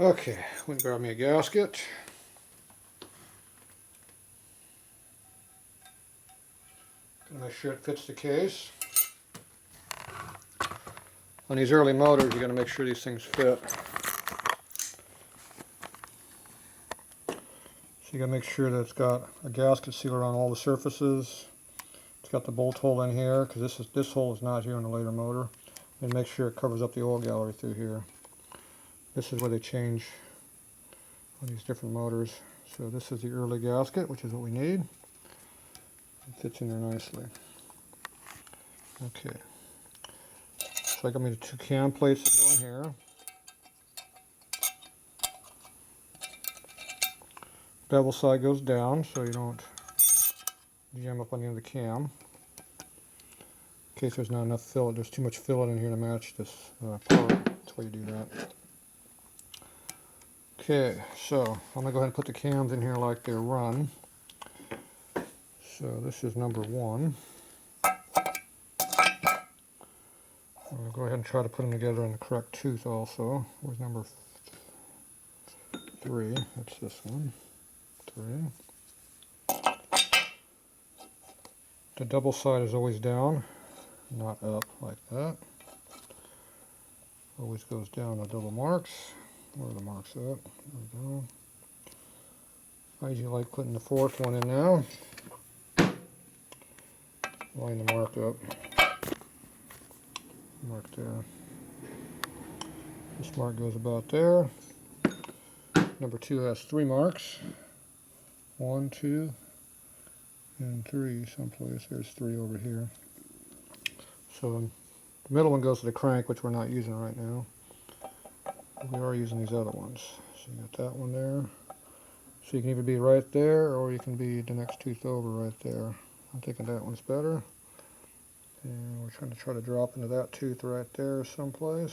Okay, went and grab me a gasket. Gonna make sure it fits the case. On these early motors, you gotta make sure these things fit. So you gotta make sure that it's got a gasket sealer on all the surfaces. It's got the bolt hole in here, because this hole is not here in the later motor. And make sure it covers up the oil gallery through here. This is where they change on these different motors. So this is the early gasket, which is what we need. It fits in there nicely. Okay. So I got me the 2 cam plates that go in here. Bevel side goes down so you don't jam up on the end of the cam. In case there's not enough fillet, there's too much fillet in here to match this part. That's why you do that. Okay, so I'm going to go ahead and put the cams in here like they're run. So this is number 1. I'm going to go ahead and try to put them together in the correct tooth also. Where's number 3? That's this one. 3. The double side is always down, not up like that. Always goes down the double marks. Where are the marks at? There we go. I usually like putting the 4th one in now. Line the mark up. Mark there. This mark goes about there. Number 2 has 3 marks. 1, 2, and 3 someplace. There's 3 over here. So the middle one goes to the crank, which we're not using right now. We are using these other ones. So you got that one there. So you can either be right there, or you can be the next tooth over right there. I'm thinking that one's better. And we're trying to drop into that tooth right there someplace.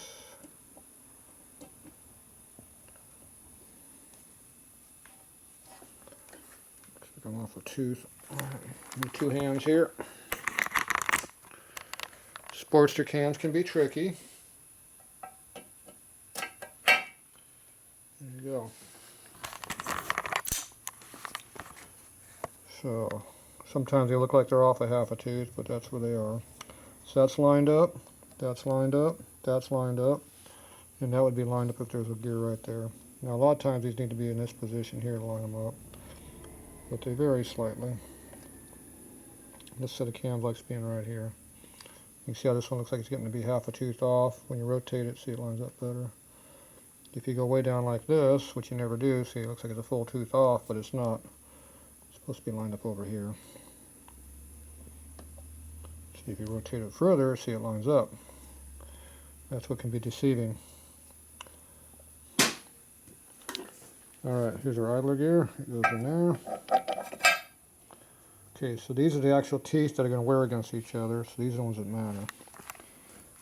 Looks like I'm off a tooth. Alright, 2 hands here. Sportster cams can be tricky. There you go. So sometimes they look like they're off a half a tooth, but that's where they are. So that's lined up, that's lined up, that's lined up, and that would be lined up if there's a gear right there. Now a lot of times these need to be in this position here to line them up, but they vary slightly. This set of cams likes being right here. You can see how this one looks like it's getting to be half a tooth off. When you rotate it, see it lines up better. If you go way down like this, which you never do, see it looks like it's a full tooth off, but it's not. It's supposed to be lined up over here. See, if you rotate it further, see it lines up. That's what can be deceiving. Alright, here's our idler gear. It goes in there. Okay, so these are the actual teeth that are going to wear against each other, so these are the ones that matter.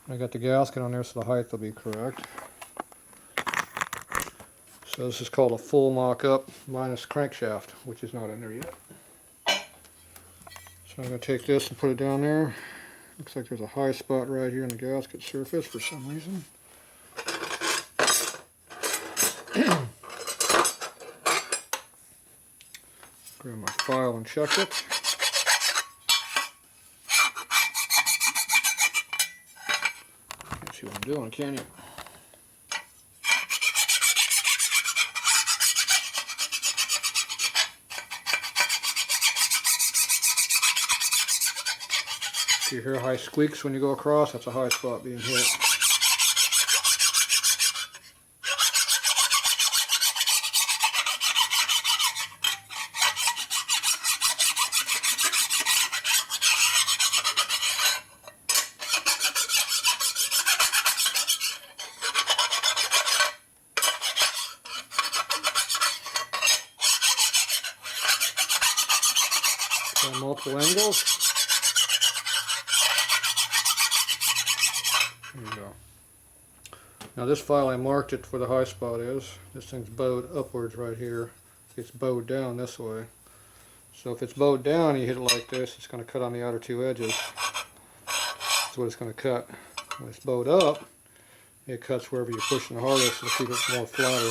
I got the gasket on there so the height will be correct. So this is called a full mock-up minus crankshaft, which is not in there yet. So I'm going to take this and put it down there. Looks like there's a high spot right here in the gasket surface for some reason. Grab my file and check it. Can't see what I'm doing, can you? If you hear high squeaks when you go across, that's a high spot being hit. Try multiple angles. There you go. Now this file I marked it where the high spot is. This thing's bowed upwards right here. It's bowed down this way. So if it's bowed down, you hit it like this, it's going to cut on the outer 2 edges. That's what it's going to cut. When it's bowed up, it cuts wherever you're pushing the hardest to keep it more flatter.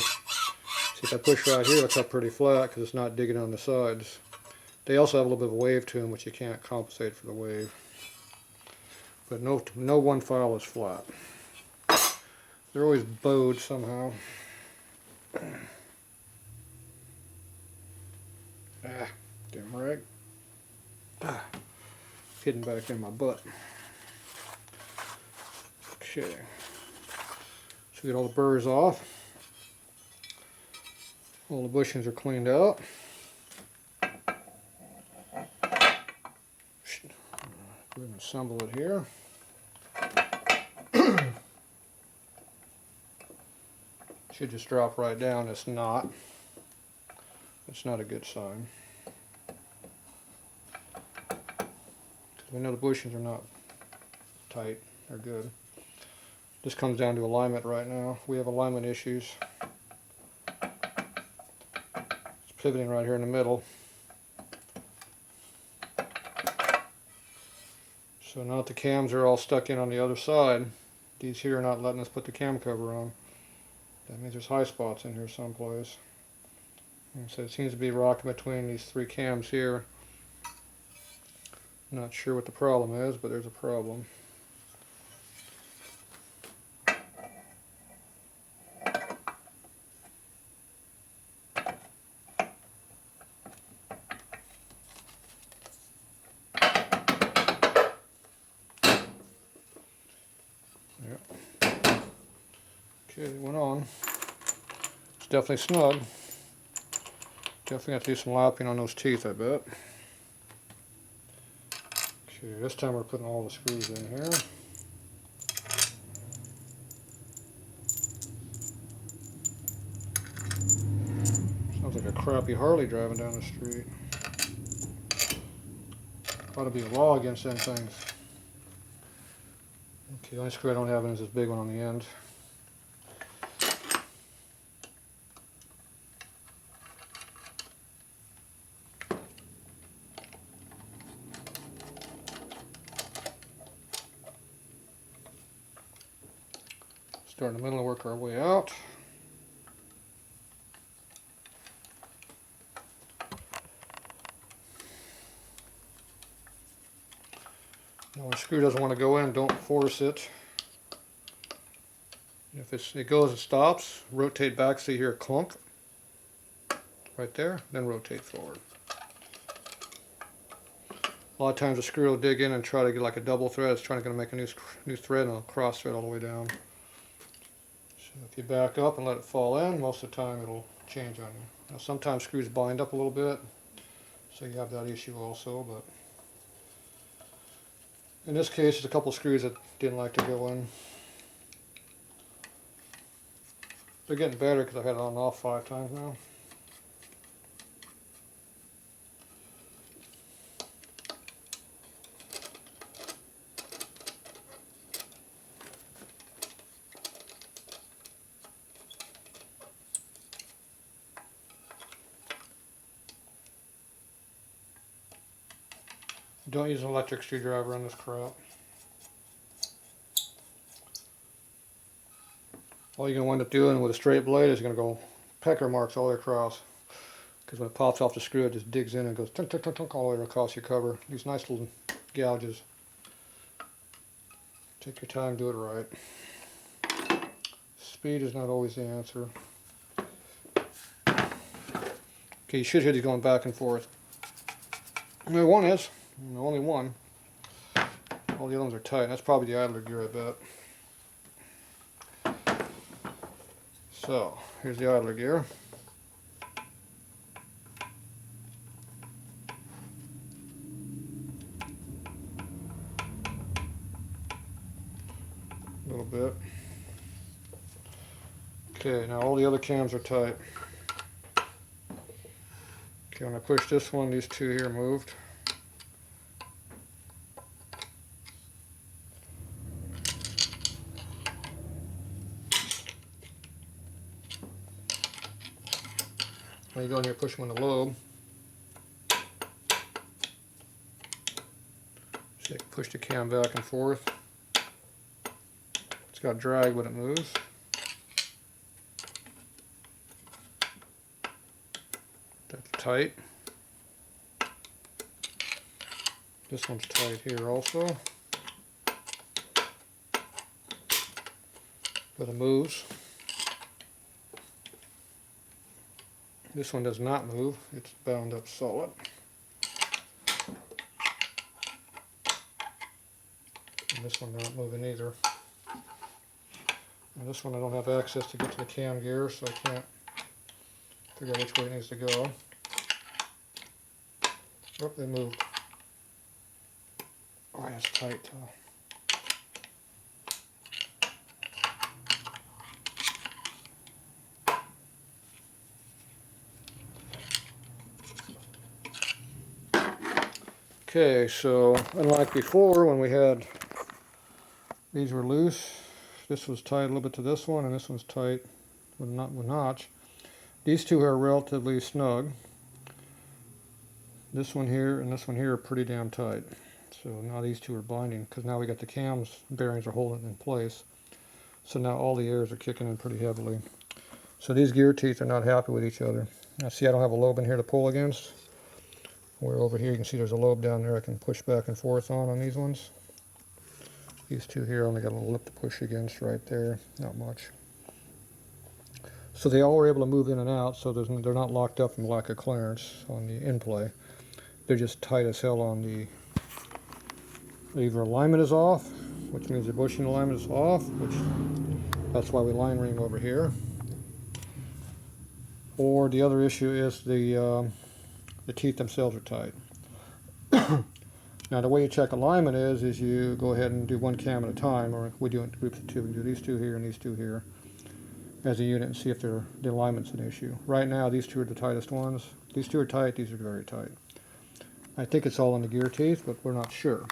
If I push right here, it's up pretty flat because it's not digging on the sides. They also have a little bit of a wave to them, which you can't compensate for the wave. But no one file is flat. They're always bowed somehow. Damn right. Hidden back in my butt. Okay. So we get all the burrs off. All the bushings are cleaned out. Go ahead and assemble it here. Should just drop right down. It's not. It's not a good sign. We know the bushings are not tight. They're good. This comes down to alignment right now. We have alignment issues. It's pivoting right here in the middle. So now that the cams are all stuck in on the other side, these here are not letting us put the cam cover on. That means there's high spots in here someplace. And so it seems to be rocking between these three cams here. Not sure what the problem is, but there's a problem. Okay, it went on. It's definitely snug. Definitely have to do some lapping on those teeth, I bet. Okay, this time we're putting all the screws in here. Sounds like a crappy Harley driving down the street. Ought to be a law against them things. Okay, the only screw I don't have in is this big one on the end. Start in the middle and work our way out. Now when a screw doesn't want to go in, don't force it. If it goes and stops, rotate back so you hear a clunk. Right there, then rotate forward. A lot of times a screw will dig in and try to get like a double thread. It's trying to make a new thread and it'll cross thread all the way down. So if you back up and let it fall in, most of the time it'll change on you. Now sometimes screws bind up a little bit, so you have that issue also, but in this case there's a couple screws that didn't like to go in. They're getting better because I've had it on and off 5 times now. Don't use an electric screwdriver on this crap. All you're going to wind up doing with a straight blade is you're going to go pecker marks all the way across. Because when it pops off the screw, it just digs in and goes tunk, tunk, tunk, tunk, all the way across your cover. These nice little gouges. Take your time, do it right. Speed is not always the answer. Okay, you should hear these going back and forth. Only one is. Only one. All the other ones are tight. That's probably the idler gear, I bet. So, here's the idler gear. A little bit. Okay, now all the other cams are tight. Okay, when I push this one, these two here moved. Now you go in here, push them on the lobe. So you can push the cam back and forth. It's got drag when it moves. That's tight. This one's tight here also. But it moves. This one does not move. It's bound up solid. And this one not moving either. And this one I don't have access to get to the cam gear, so I can't figure out which way it needs to go. Oh, they moved. Oh, it's tight though. Okay, so unlike before when we had these were loose, this was tight a little bit to this one, and this one's tight with notch. These two are relatively snug. This one here and this one here are pretty damn tight. So now these two are binding because now we got the cams bearings are holding it in place. So now all the airs are kicking in pretty heavily. So these gear teeth are not happy with each other. Now see, I don't have a lobe in here to pull against. Where over here you can see there's a lobe down there I can push back and forth on these ones. These two here only got a little lip to push against right there, not much. So they all were able to move in and out, so they're not locked up from lack of clearance on the in-play. They're just tight as hell on the either alignment is off, which means the bushing alignment is off, which that's why we line ring over here. Or the other issue is the teeth themselves are tight. Now the way you check alignment is you go ahead and do one cam at a time, or we do it in groups of two. We do these two here and these two here as a unit and see if the alignment's an issue. Right now these two are the tightest ones. These two are tight, these are very tight. I think it's all in the gear teeth, but we're not sure.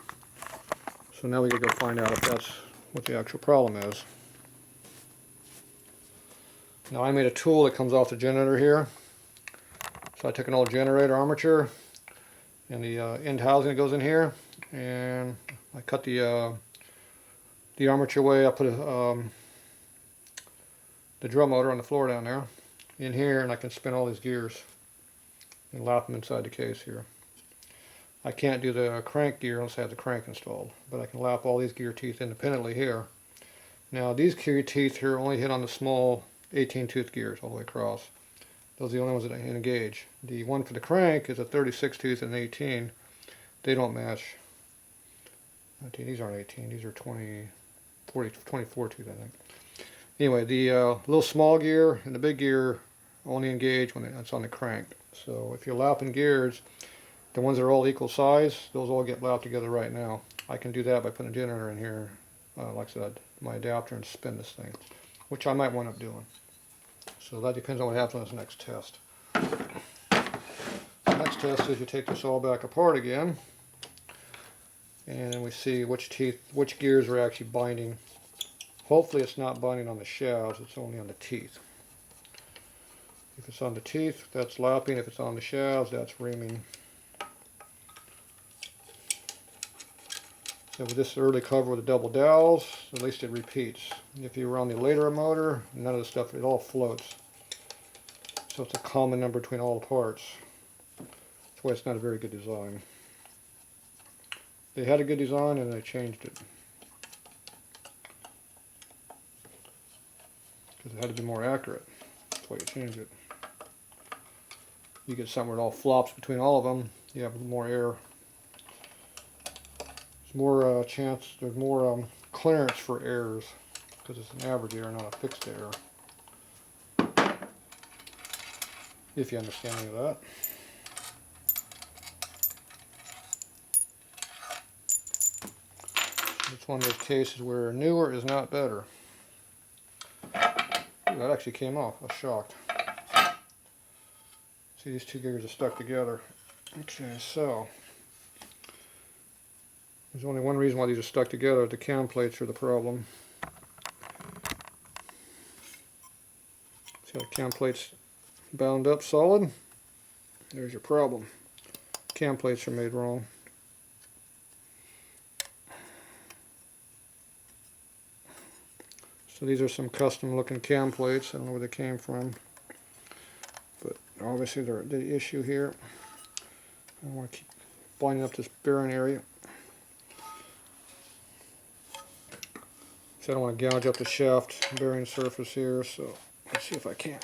So now we gotta go find out if that's what the actual problem is. Now I made a tool that comes off the generator here. So I took an old generator armature and the end housing that goes in here, and I cut the armature away. I put the drum motor on the floor down there in here, and I can spin all these gears and lap them inside the case here. I can't do the crank gear unless I have the crank installed, but I can lap all these gear teeth independently here. Now these gear teeth here only hit on the small 18 tooth gears all the way across. Those are the only ones that engage. The one for the crank is a 36 tooth and 18. They don't match. These aren't 18, these are 24 tooth I think. Anyway, the little small gear and the big gear only engage when it's on the crank. So if you're lapping gears, the ones that are all equal size, those all get lapped together right now. I can do that by putting a generator in here, like I said, my adapter, and spin this thing, which I might wind up doing. So that depends on what happens on this next test. The next test is you take this all back apart again, and we see which gears are actually binding. Hopefully it's not binding on the shafts, it's only on the teeth. If it's on the teeth, that's lapping. If it's on the shafts, that's reaming. So with this early cover with the double dowels, at least it repeats. If you were on the later motor, none of the stuff, it all floats. So it's a common number between all the parts. That's why it's not a very good design. They had a good design and they changed it. Because it had to be more accurate. That's why you change it. You get something where it all flops between all of them, you have more air. More chance, there's more clearance for errors because it's an average error, not a fixed error. If you understand any of that. It's one of those cases where newer is not better. Ooh, that actually came off. I was shocked. See, these two gears are stuck together. Okay, so there's only one reason why these are stuck together. The cam plates are the problem. See how the cam plates bound up solid? There's your problem. Cam plates are made wrong. So these are some custom looking cam plates. I don't know where they came from, but obviously the issue here. I want to keep blinding up this bearing area. So I don't want to gouge up the shaft bearing surface here, so let's see if I can't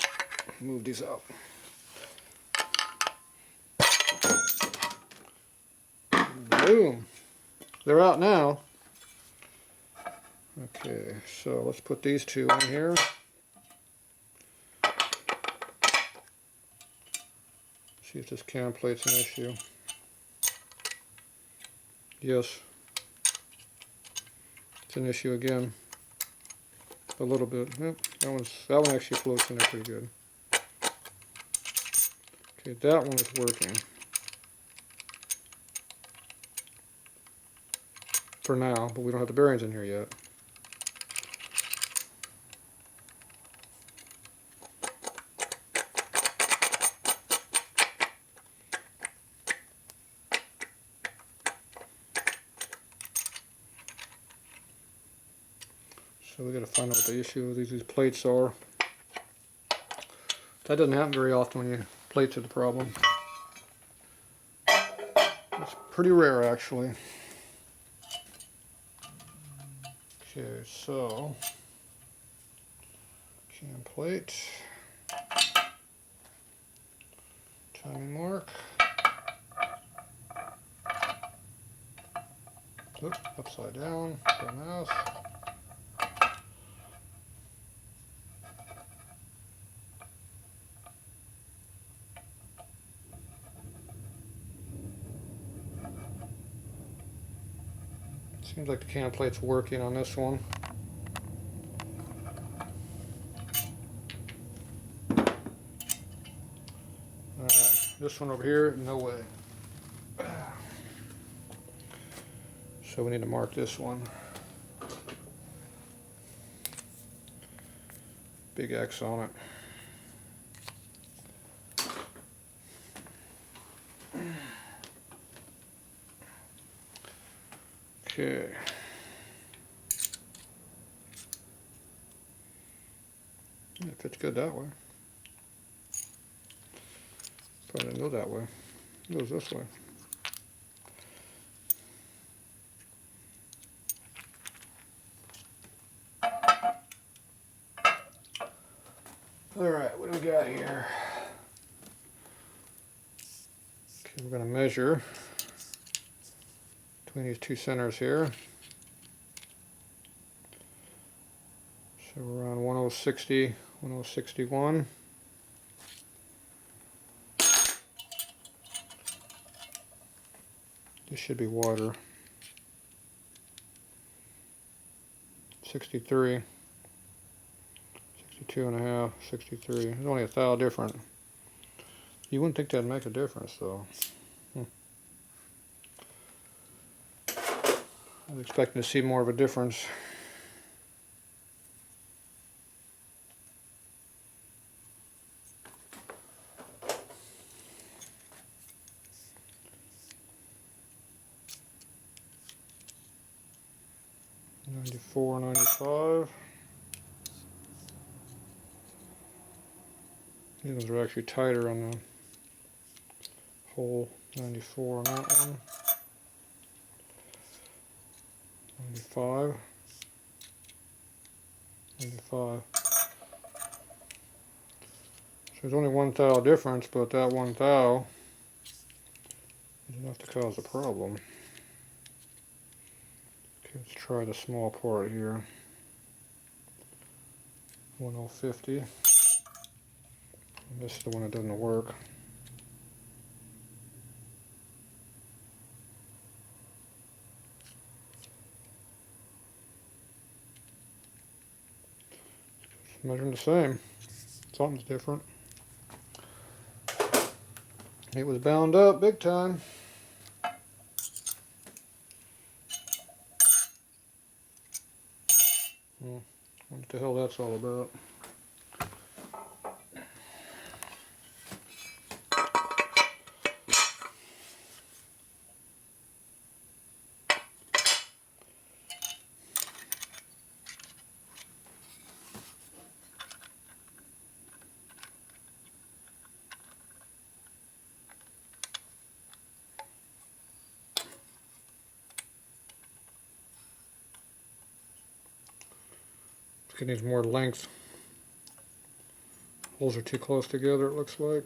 move these out. Boom! They're out now. Okay, so let's put these two in here. See if this cam plate's an issue. Yes, it's an issue again. A little bit. Yep, that one actually floats in there pretty good. Okay, that one is working. For now, but we don't have the bearings in here yet. So we got to find out what the issue with these plates are. That doesn't happen very often when your plates are the problem. It's pretty rare actually. Okay, so cam plate, timing mark. Oops, upside down, dumbass. Seems like the cam plate's working on this one. Alright, this one over here, no way. So we need to mark this one. Big X on it. Okay. It fits good that way. Probably didn't go that way. It goes this way. Alright, what do we got here? Okay, we're going to measure between these two centers here. So we're around 1060, 1061. This should be wider. 63, 62 and a half, 63. It's only a thou different. You wouldn't think that'd make a difference though. I was expecting to see more of a difference. $94, $95. These ones are actually tighter on the hole. 94 on that one. 95. 95. So there's only 1 thou difference, but that 1 thou is enough to cause a problem. Okay, let's try the small part here. 1050. And this is the one that doesn't work. It's measuring the same. Something's different. It was bound up big time. What the hell that's all about. It needs more length. Holes are too close together, it looks like.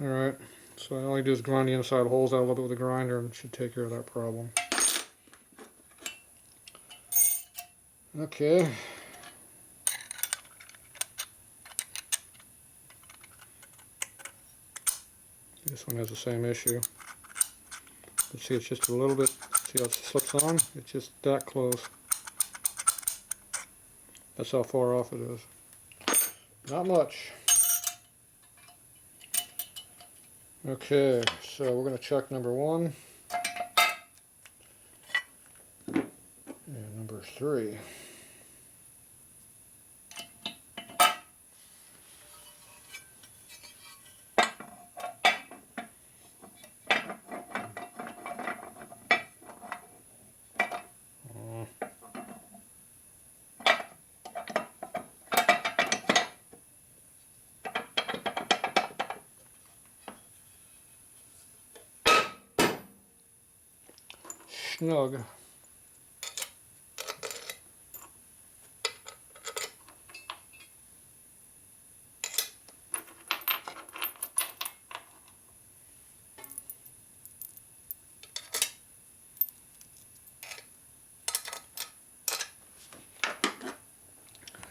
Alright, so all I do is grind the inside holes out a little bit with a grinder and it should take care of that problem. Okay. This one has the same issue. You see it's just a little bit, see how it slips on? It's just that close. That's how far off it is. Not much. Okay, so we're going to check number 1 and number 3. Snug.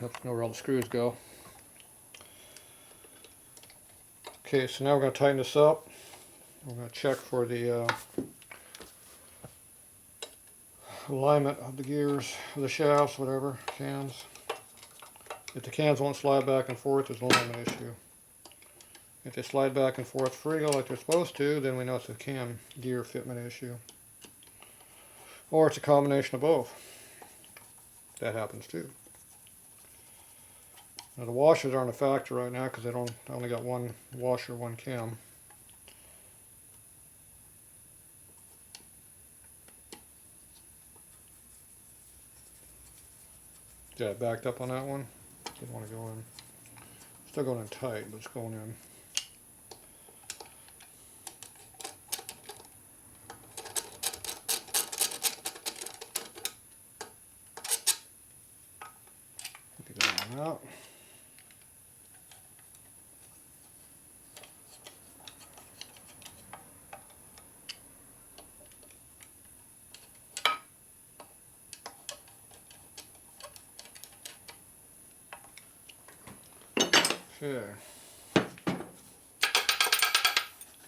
Have to know where all the screws go. Okay, so now we're going to tighten this up. We're going to check for the alignment of the gears, the shafts, whatever, cans. If the cans won't slide back and forth, there's an alignment issue. If they slide back and forth free like they're supposed to, then we know it's a can gear fitment issue. Or it's a combination of both. That happens too. Now the washers aren't a factor right now because I only got one washer, one cam. Yeah, backed up on that one. Didn't want to go in. Still going in tight, but it's going in. Get that one out. Okay.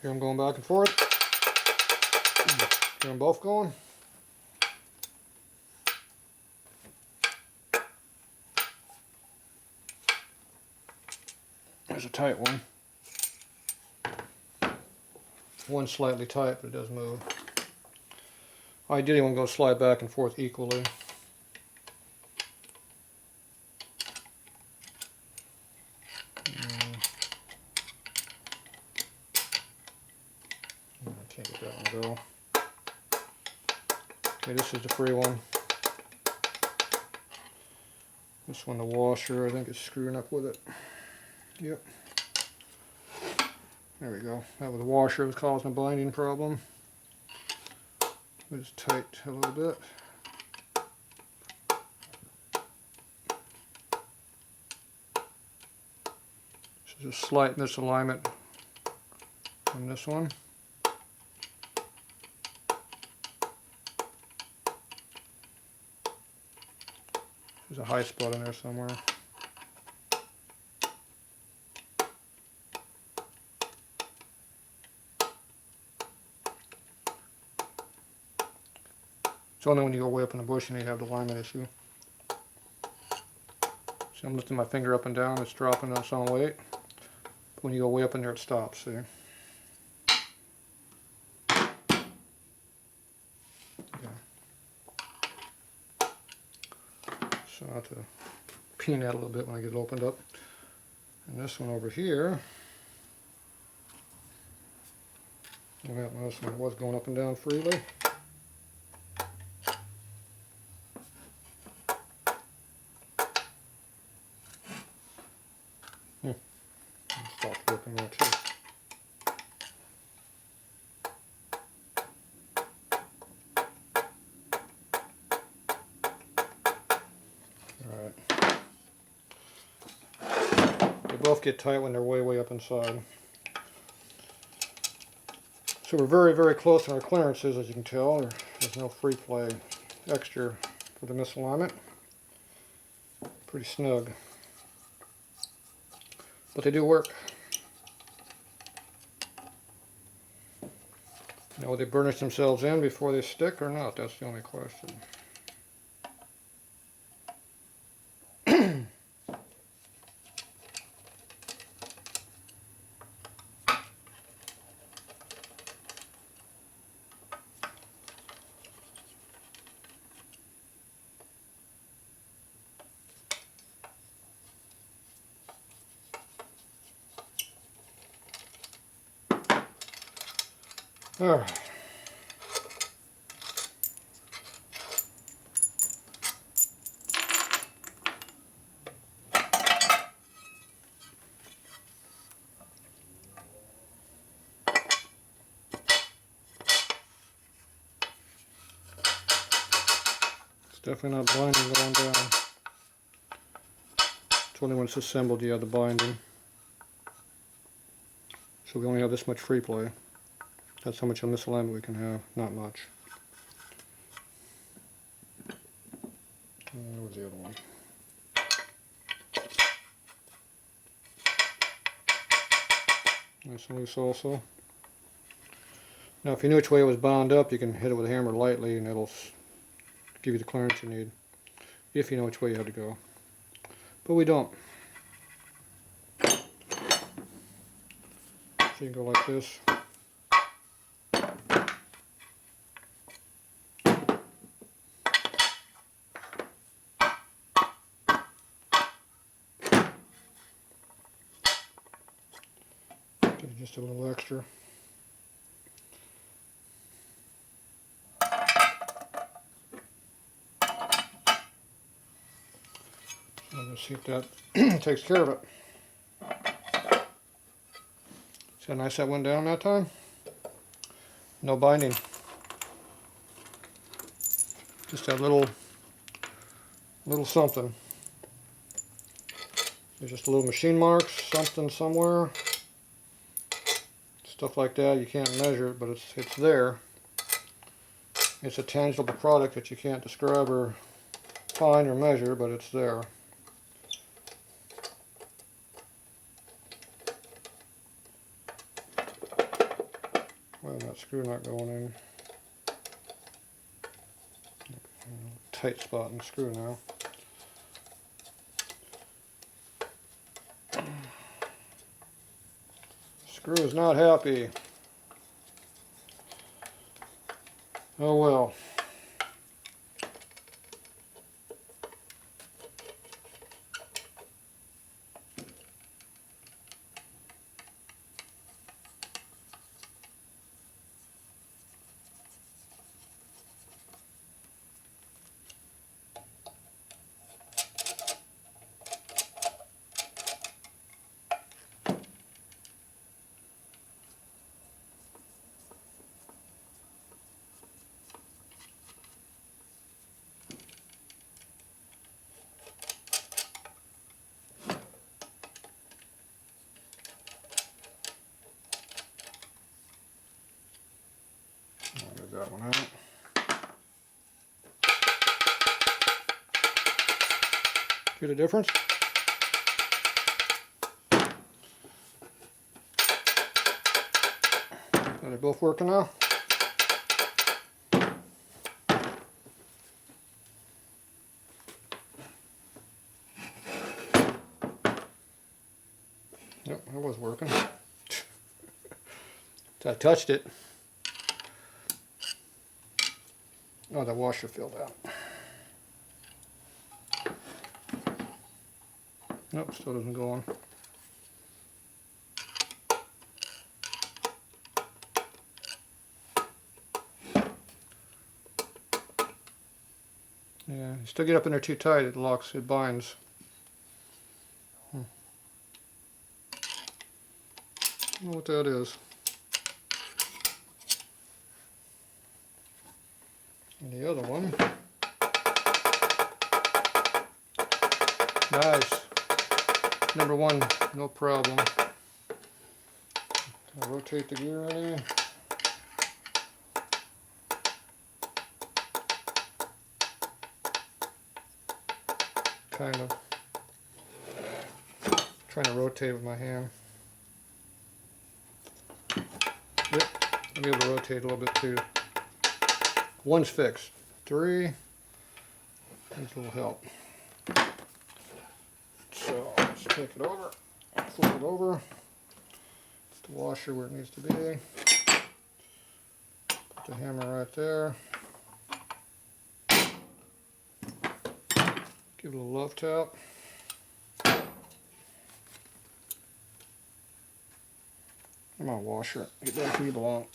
Hear them going back and forth. Hear them both going. There's a tight one. One's slightly tight, but it does move. Ideally, one goes slide back and forth equally. I can't get that one to go. Okay, this is the free one. This one, the washer, I think it's screwing up with it. Yep. There we go. That was the washer that was causing a binding problem. It's tight a little bit. So just slight misalignment on this one. There's a high spot in there somewhere. It's only when you go way up in the bush and you have the alignment issue. See, I'm lifting my finger up and down, it's dropping on its own weight. But when you go way up in there, it stops, see? Yeah. So I have to peen that a little bit when I get it opened up. And this one over here, what happened to this one. It was going up and down freely. It stopped working there too. Alright. They both get tight when they're way up inside. So we're very close on our clearances, as you can tell. There's no free play extra for the misalignment. Pretty snug. But they do work. Now, will they burnish themselves in before they stick or not? That's the only question. All right. It's definitely not binding going down. It's only when it's assembled you have the binding. So we only have this much free play. That's how much of misalignment we can have, not much. Where was the other one? Nice and loose also. Now if you knew which way it was bound up, you can hit it with a hammer lightly and it'll give you the clearance you need. If you know which way you have to go. But we don't. So you can go like this. Just a little extra. So let's see if that takes care of it. See how nice that went down that time? No binding. Just that little something. There's just a little machine marks, something somewhere. Stuff like that, you can't measure it, but it's there. It's a tangible product that you can't describe or find or measure, but it's there. Well, that screw not going in. Tight spot in the screw now. Screw is not happy. Oh well. That one out. See the difference? Are they both working now? Yep, it was working. I touched it. Oh, the washer filled out. Nope, still doesn't go on. Yeah, you still get up in there too tight, it locks, it binds. I don't know what that is. And the other one. Nice. Number one, no problem. I'll rotate the gear right here. Kind of. Trying to rotate with my hand. Yep, I'll be able to rotate a little bit too. One's fixed. 3 needs a little help. So let's take it over, flip it over. It's the washer where it needs to be. Put the hammer right there. Give it a little love tap. Come on, washer. Get back where you belong.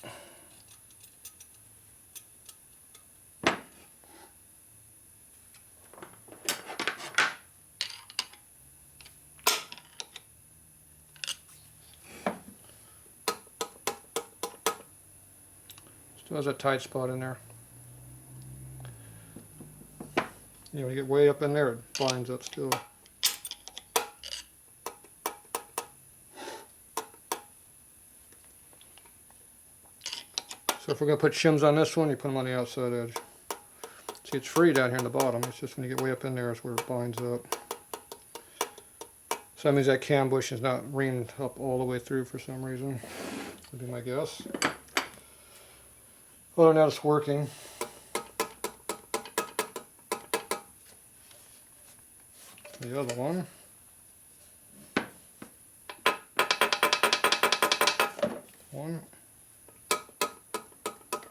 Still has a tight spot in there. You know, when you get way up in there, it binds up still. So if we're going to put shims on this one, you put them on the outside edge. See, it's free down here in the bottom. It's just when you get way up in there is where it binds up. So that means that cam bush is not ringed up all the way through for some reason. Would be my guess. Other than that, it's working. The other one. 1,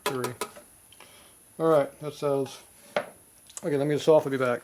3. Alright, that's those. Okay, let me get this off, I'll be back.